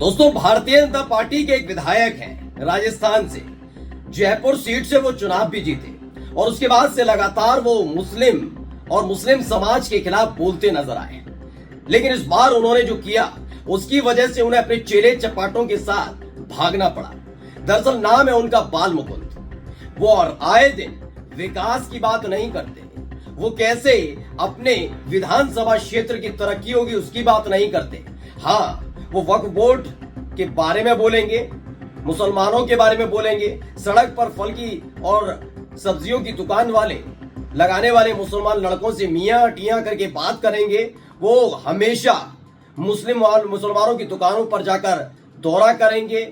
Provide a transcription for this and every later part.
दोस्तों, भारतीय जनता पार्टी के एक विधायक हैं राजस्थान से। जयपुर सीट से वो चुनाव भी जीते और उसके बाद से लगातार वो मुस्लिम समाज के खिलाफ बोलते नजर आए। लेकिन इस बार उन्होंने जो किया उसकी वजह से उन्हें अपने चेले चपाटों के साथ भागना पड़ा। दरअसल नाम है उनका बाल मुकुंद। वो और आए दिन विकास की बात नहीं करते, वो कैसे अपने विधानसभा क्षेत्र की तरक्की होगी उसकी बात नहीं करते। हाँ, वो वक्फ बोर्ड के बारे में बोलेंगे, मुसलमानों के बारे में बोलेंगे, सड़क पर फल की और सब्जियों की दुकान वाले लगाने वाले मुसलमान लड़कों से मियां टियां करके बात करेंगे। वो हमेशा मुसलमानों की दुकानों पर जाकर दौरा करेंगे,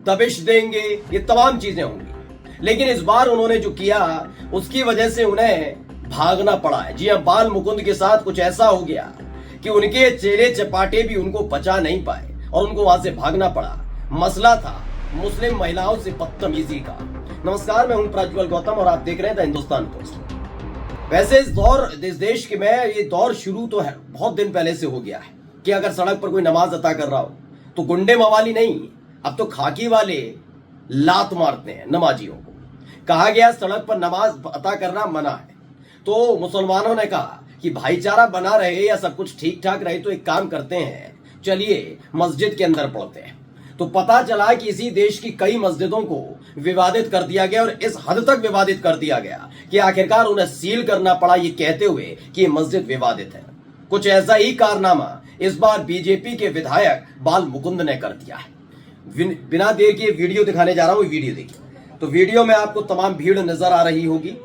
दबिश देंगे, ये तमाम चीजें होंगी। लेकिन इस बार उन्होंने जो किया उसकी वजह से उन्हें भागना पड़ा है। जी हां, बाल मुकुंद के साथ कुछ ऐसा हो गया कि उनके चेले चपाटे भी उनको बचा नहीं पाए और उनको वहां से भागना पड़ा। मसला था मुस्लिम महिलाओं से बदतमीजी का। नमस्कार, मैं हूं प्रज्वल गौतम और आप देख रहे हैं द हिंदुस्तान पोस्ट। वैसे इस देश के में ये दौर शुरू तो है बहुत दिन पहले से हो गया है कि अगर सड़क पर कोई नमाज अता कर रहा हो तो गुंडे मवाली नहीं, अब तो खाकी वाले लात मारते हैं नमाजियों को। कहा गया सड़क पर नमाज अता करना मना है, तो मुसलमानों ने कहा कि भाईचारा बना रहे या सब कुछ ठीक ठाक रहे तो एक काम करते हैं, चलिए मस्जिद के अंदर पढ़ते हैं। तो पता चला कि इसी देश की कई मस्जिदों को विवादित कर दिया गया और इस हद तक विवादित कर दिया गया कि आखिरकार उन्हें सील करना पड़ा, ये कहते हुए कि ये मस्जिद विवादित है। कुछ ऐसा ही कारनामा इस बार बीजेपी के विधायक बाल मुकुंद ने कर दिया है। बिना देर के वीडियो दिखाने जा रहा हूं, वीडियो देखिए। तो वीडियो में आपको तमाम भीड़ नजर आ रही होगी,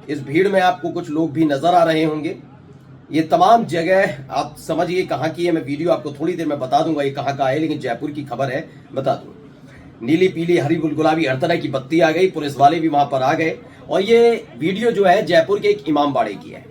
इस भीड़ में आपको कुछ लोग भी नजर आ रहे होंगे। ये तमाम जगह आप समझिए कहां की है। मैं वीडियो आपको थोड़ी देर में बता दूंगा ये कहां का है, लेकिन जयपुर की खबर है, बता दूं। नीली पीली हरी गुलाबी हर तरह की बत्ती आ गई, पुलिस वाले भी वहां पर आ गए। और ये वीडियो जो है जयपुर के एक इमामबाड़े की है।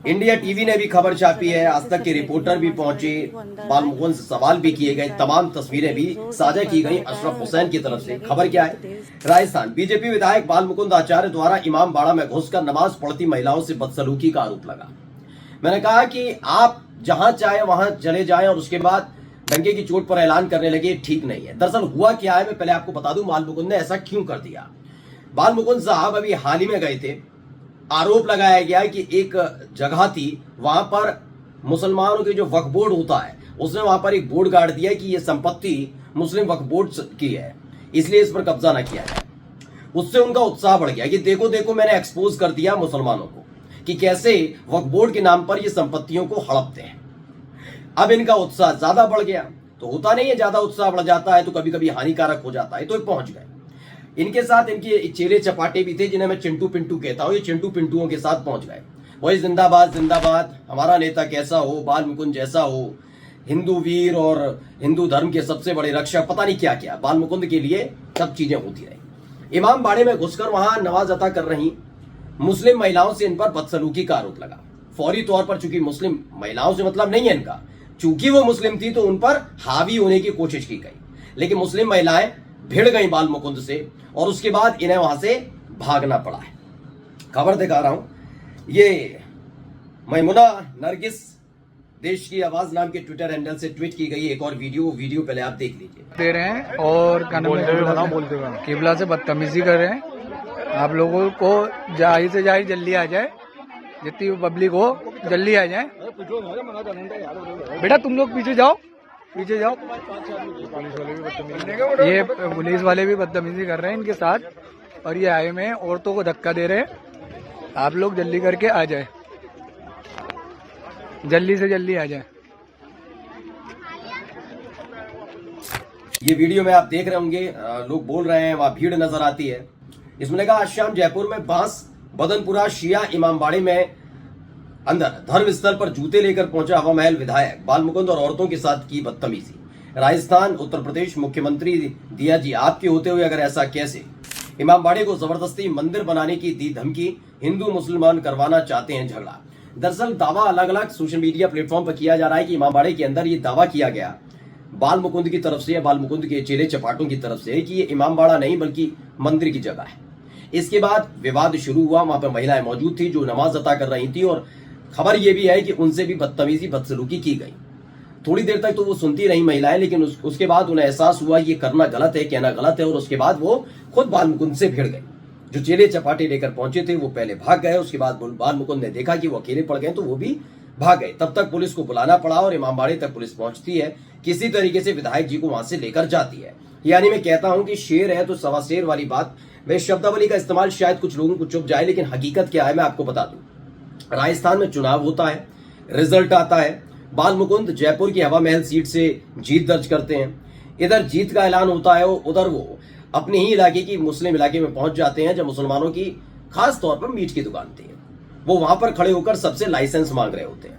इंडिया टीवी ने भी खबर छापी है, आज तक के रिपोर्टर भी पहुंचे, बाल मुकुंद से सवाल भी किए गए, तमाम तस्वीरें भी साझा की गई अशरफ हुसैन की तरफ से। खबर क्या है? राजस्थान बीजेपी विधायक बाल मुकुंद आचार्य द्वारा इमामबाड़ा में घुसकर नमाज पढ़ती महिलाओं से बदसलूकी का आरोप लगा। मैंने कहा कि आप जहां चाहे वहां चले जाएं और उसके बाद डंके की चोट पर ऐलान करने लगे, ठीक नहीं है। दरअसल हुआ क्या है मैं पहले आपको बता दूं, बाल मुकुंद ने ऐसा क्यों कर दिया। बाल मुकुंद साहब अभी हाल ही में गए थे, आरोप लगाया गया कि एक जगह थी वहां पर मुसलमानों के जो वक्फ बोर्ड होता है उसने वहां पर एक बोर्ड गाड़ दिया कि यह संपत्ति मुस्लिम वक्फ बोर्ड की है, इसलिए इस पर कब्जा न किया जाए। उससे उनका उत्साह बढ़ गया कि देखो देखो मैंने एक्सपोज कर दिया मुसलमानों को कि कैसे वक्फ बोर्ड के नाम पर ये संपत्तियों को हड़पते हैं। अब इनका उत्साह ज्यादा बढ़ गया। तो होता नहीं है, ज्यादा उत्साह बढ़ जाता है तो कभी कभी हानिकारक हो जाता है। तो पहुंच गए। इनके साथ इनके चेले चपाटे भी थे जिन्हें मैं चिंटू पिंटू कहता हूं। ये चिंटू पिंटुओं के साथ पहुंच गए। वही जिंदाबाद जिंदाबाद, हमारा नेता कैसा हो, बाल मुकुंद जैसा हो, हिंदू वीर और हिंदू धर्म के सबसे बड़े रक्षक, पता नहीं क्या क्या बाल मुकुंद के लिए सब चीजें होती रही। इमामबाड़े में घुसकर वहां नमाज अता कर रही मुस्लिम महिलाओं से इन पर बदसलूकी का आरोप लगा। फौरी तौर पर, चूंकि मुस्लिम महिलाओं से मतलब नहीं है इनका, चूंकि वो मुस्लिम थी तो उन पर हावी होने की कोशिश की गई। लेकिन मुस्लिम महिलाएं भिड़ गई बाल मुकुंद से और उसके बाद इन्हें वहां से भागना पड़ा है। खबर दिखा रहा हूं, ये मैमुना नरगिस देश की आवाज नाम के ट्विटर हैंडल से ट्वीट की गई एक और वीडियो पहले आप देख लीजिए। दे रहे हैं और किबला से बदतमीजी कर रहे हैं। आप लोगों को जाहिर से जाहिर जल्दी आ जाए, जितनी पब्लिक हो जल्दी आ जाए। बेटा तुम लोग पीछे जाओ, पीछे जाओ। ये पुलिस वाले भी बदतमीजी कर रहे हैं इनके साथ और ये आए में औरतों को धक्का दे रहे हैं। आप लोग जल्दी करके आ जाए, जल्दी से जल्दी आ जाए। ये वीडियो में आप देख रहे होंगे, लोग बोल रहे हैं, वहां भीड़ नजर आती है। इसमें लगा आज शाम जयपुर में बांस बदनपुरा शिया इमामबाड़े में अंदर धर्म स्थल पर जूते लेकर पहुंचा हवा महल विधायक बाल मुकुंद और औरतों के साथ की बदतमीजी। राजस्थान उत्तर प्रदेश मुख्यमंत्री दिया जी आपके होते हुए अगर ऐसा कैसे? इमामबाड़े को जबरदस्ती मंदिर बनाने की दी धमकी, हिंदू मुसलमान करवाना चाहते हैं झगड़ा। दरअसल दावा अलग अलग सोशल मीडिया प्लेटफॉर्म पर किया जा रहा है कि इमामबाड़े के अंदर ये दावा किया गया बाल मुकुंद की तरफ से या बाल मुकुंद के चेले चपाटों की तरफ से कि ये इमामबाड़ा नहीं बल्कि मंदिर की जगह है। इसके बाद विवाद शुरू हुआ। वहां पर महिलाएं मौजूद थी जो नमाज अता कर रही थी और खबर यह भी है कि उनसे भी बदतमीजी बदसलूकी की गई। थोड़ी देर तक तो वो सुनती रही महिलाएं, लेकिन उसके बाद उन्हें एहसास हुआ ये करना गलत है, कहना गलत है, और उसके बाद वो खुद बाल मुकुंद से भिड़ गए। जो चेले चपाटे लेकर पहुंचे थे वो पहले भाग गए। उसके बाद बाल मुकुंद ने देखा कि वो अकेले पड़ गए तो वो भी भाग गए। तब तक पुलिस को बुलाना पड़ा और इमामबाड़े तक पुलिस पहुंचती है, किसी तरीके से विधायक जी को वहां से लेकर जाती है। यानी मैं कहता हूं कि शेर है तो सवा शेर वाली बात। मैं शब्दावली का इस्तेमाल शायद कुछ लोगों को चुप जाए, लेकिन हकीकत क्या है मैं आपको बता दूं। राजस्थान में चुनाव होता है, रिजल्ट आता है, बाल मुकुंद जयपुर की हवा महल सीट से जीत दर्ज करते हैं। इधर जीत का ऐलान होता है, उधर वो अपने ही इलाके की मुस्लिम इलाके में पहुंच जाते हैं, जब मुसलमानों की खास तौर पर मीट की दुकान थी। वो वहां पर खड़े होकर सबसे लाइसेंस मांग रहे होते हैं,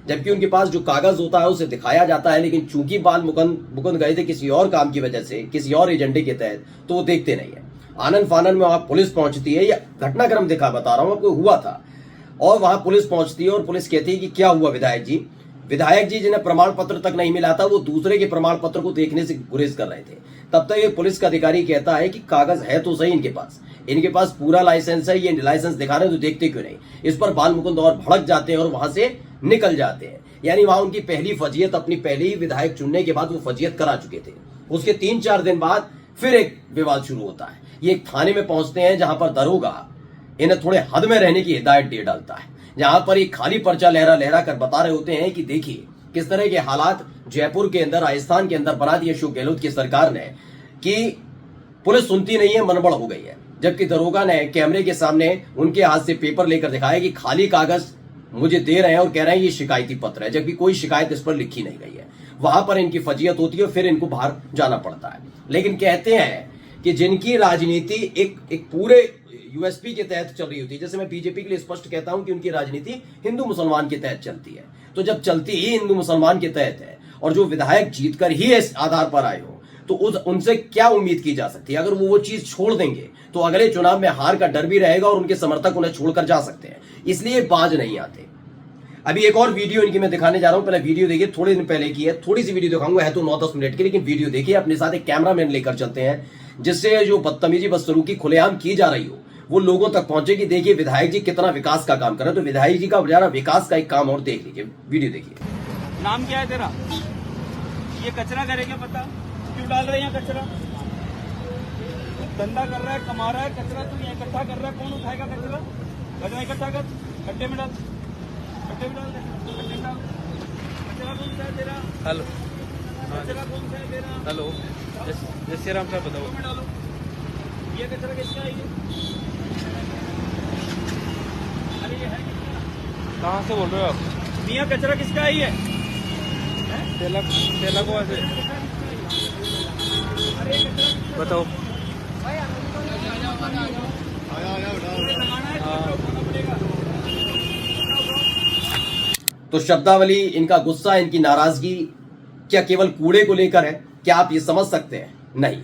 जबकि उनके पास जो कागज होता है उसे दिखाया जाता है, लेकिन चूंकि बाल मुकुंद गए थे किसी और काम की वजह से, किसी और एजेंडे के तहत, तो वो देखते नहीं है। आनंद फानन में वहां पुलिस पहुंचती है, या घटनाक्रम बता रहा हूं आपको, हुआ था, और वहां पुलिस पहुंचती है और पुलिस कहती है कि क्या हुआ विधायक जी। विधायक जी जिन्हें प्रमाण पत्र तक नहीं मिला था वो दूसरे के प्रमाण पत्र को देखने से गुरेज कर रहे थे। तब तक ये पुलिस का अधिकारी कहता है कि कागज है तो सही इनके पास पूरा लाइसेंस है, ये लाइसेंस दिखा रहे हैं तो देखते क्यों नहीं। इस पर बाल मुकुंद और भड़क जाते हैं और वहां से निकल जाते हैं। यानी वहां उनकी पहली फजीयत, अपनी पहली विधायक चुनने के बाद वो फजीयत करा चुके थे। उसके 3-4 दिन बाद फिर एक विवाद शुरू होता है। ये एक थाने में पहुंचते हैं जहां पर दरोगा इन्हें थोड़े हद में रहने की हिदायत दे डालता है, जहां पर एक खाली पर्चा लहरा कर बता रहे होते हैं कि देखिए किस तरह के हालात जयपुर के अंदर, राजस्थान के अंदर बना दिए अशोक गहलोत की सरकार ने, कि पुलिस सुनती नहीं है, मनबड़ हो गई है। जबकि दरोगा ने कैमरे के सामने उनके हाथ से पेपर लेकर दिखाया कि खाली कागज मुझे दे रहे हैं और कह रहे हैं ये शिकायती पत्र है, जबकि कोई शिकायत इस पर लिखी नहीं गई है। वहां पर इनकी फजीयत होती है, फिर इनको बाहर जाना पड़ता है। लेकिन कहते हैं कि जिनकी राजनीति एक पूरे यूएसपी के तहत चल रही होती है, जैसे मैं बीजेपी के लिए स्पष्ट कहता हूं कि उनकी राजनीति हिंदू मुसलमान के तहत चलती है, तो जब चलती ही हिंदू मुसलमान के तहत है और जो विधायक जीतकर ही इस आधार पर आए हो, तो उनसे क्या उम्मीद की जा सकती है। अगर वो चीज छोड़ देंगे तो अगले चुनाव में हार का डर भी रहेगा और उनके समर्थक उन्हें छोड़कर जा सकते हैं, इसलिए बाज नहीं आते। अभी एक और वीडियो इनकी मैं दिखाने जा रहा हूं, पहले वीडियो देखिए, थोड़े दिन पहले की है, थोड़ी सी वीडियो दिखाऊंगा, है तो 9-10 मिनट की, लेकिन वीडियो देखिए। अपने साथ एक कैमरामैन लेकर चलते हैं, जिससे जो बदतमीजी बदसलूकी खुलेआम की जा रही हो वो लोगों तक पहुंचे कि देखिए विधायक जी कितना विकास का काम कर रहे हैं। तो विधायक जी का जरा विकास का एक काम और देख लीजिए, वीडियो देखिए। नाम क्या है तेरा? ये कचरा करेगा पता? क्यों डाल रहे हैं यहाँ कचरा? धंधा कर रहा है, कमा रहा है, कचरा तू यहाँ इकट्ठा कर रहा है, कौन उठाएगा कचरा? कचरा इकट्ठा कर, गड्ढे में डाल, गड्ढे में डाल, गड्ढे में डाल। कचरा कौन सा है तेरा? हेलो, कचरा कौन सा है तेरा? हेलो, जय श्री राम साहब बताओ। में डालो। ये कचरा किसका है ये? अरे ये है किसका? कहाँ से बोल रहे हो आप? मियाँ कचरा किसका है ये? तेला को ऐसे बताओ। तो शब्दावली, इनका गुस्सा, इनकी नाराजगी क्या केवल कूड़े को लेकर है? क्या आप ये समझ सकते हैं? नहीं।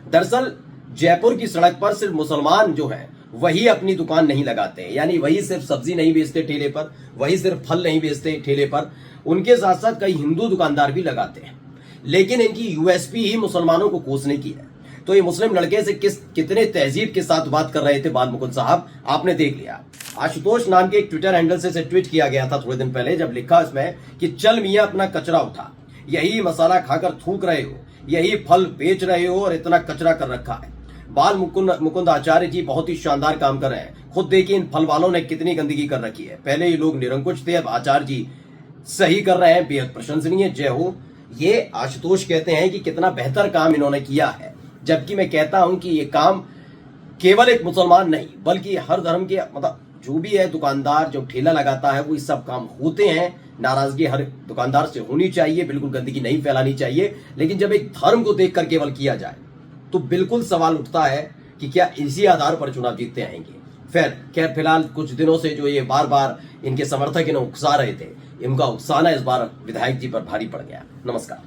दरअसल जयपुर की सड़क पर सिर्फ मुसलमान जो हैं वही अपनी दुकान नहीं लगाते हैं, यानी वही सिर्फ सब्जी नहीं बेचते ठेले पर, वही सिर्फ फल नहीं बेचते ठेले पर, उनके साथ साथ कई हिंदू दुकानदार भी लगाते हैं। लेकिन इनकी यूएसपी ही मुसलमानों को कोसने की है। तो ये मुस्लिम लड़के से कितने तहजीब के साथ बात कर रहे थे बाल मुकुंद साहब, आपने देख लिया। आशुतोष नाम के एक ट्विटर हैंडल से ट्वीट किया गया था थोड़े दिन पहले, जब लिखा इसमें कि चल मियां अपना कचरा उठा, यही मसाला खाकर थूक रहे हो, यही फल बेच रहे हो और इतना कचरा कर रखा है। बाल मुकुंद आचार्य जी बहुत ही शानदार काम कर रहे हैं। खुद देखिए इन फल वालों ने कितनी गंदगी कर रखी है। पहले ये लोग निरंकुश थे, अब आचार्य जी सही कर रहे हैं, बेहद प्रशंसनीय, जय हो। ये आशुतोष कहते हैं कि कितना बेहतर काम इन्होंने किया है, जबकि मैं कहता हूं कि ये काम केवल एक मुसलमान नहीं बल्कि हर धर्म के, मतलब जो भी है दुकानदार जो ठेला लगाता है वो ये सब काम होते हैं। नाराजगी हर दुकानदार से होनी चाहिए, बिल्कुल गंदगी नहीं फैलानी चाहिए, लेकिन जब एक धर्म को देखकर केवल किया जाए तो बिल्कुल सवाल उठता है कि क्या इसी आधार पर चुनाव जीतते आएंगे। खैर फिलहाल कुछ दिनों से जो ये बार बार इनके समर्थक इन्हें उकसा रहे थे, इनका उकसाना इस बार विधायक जी पर भारी पड़ गया। नमस्कार।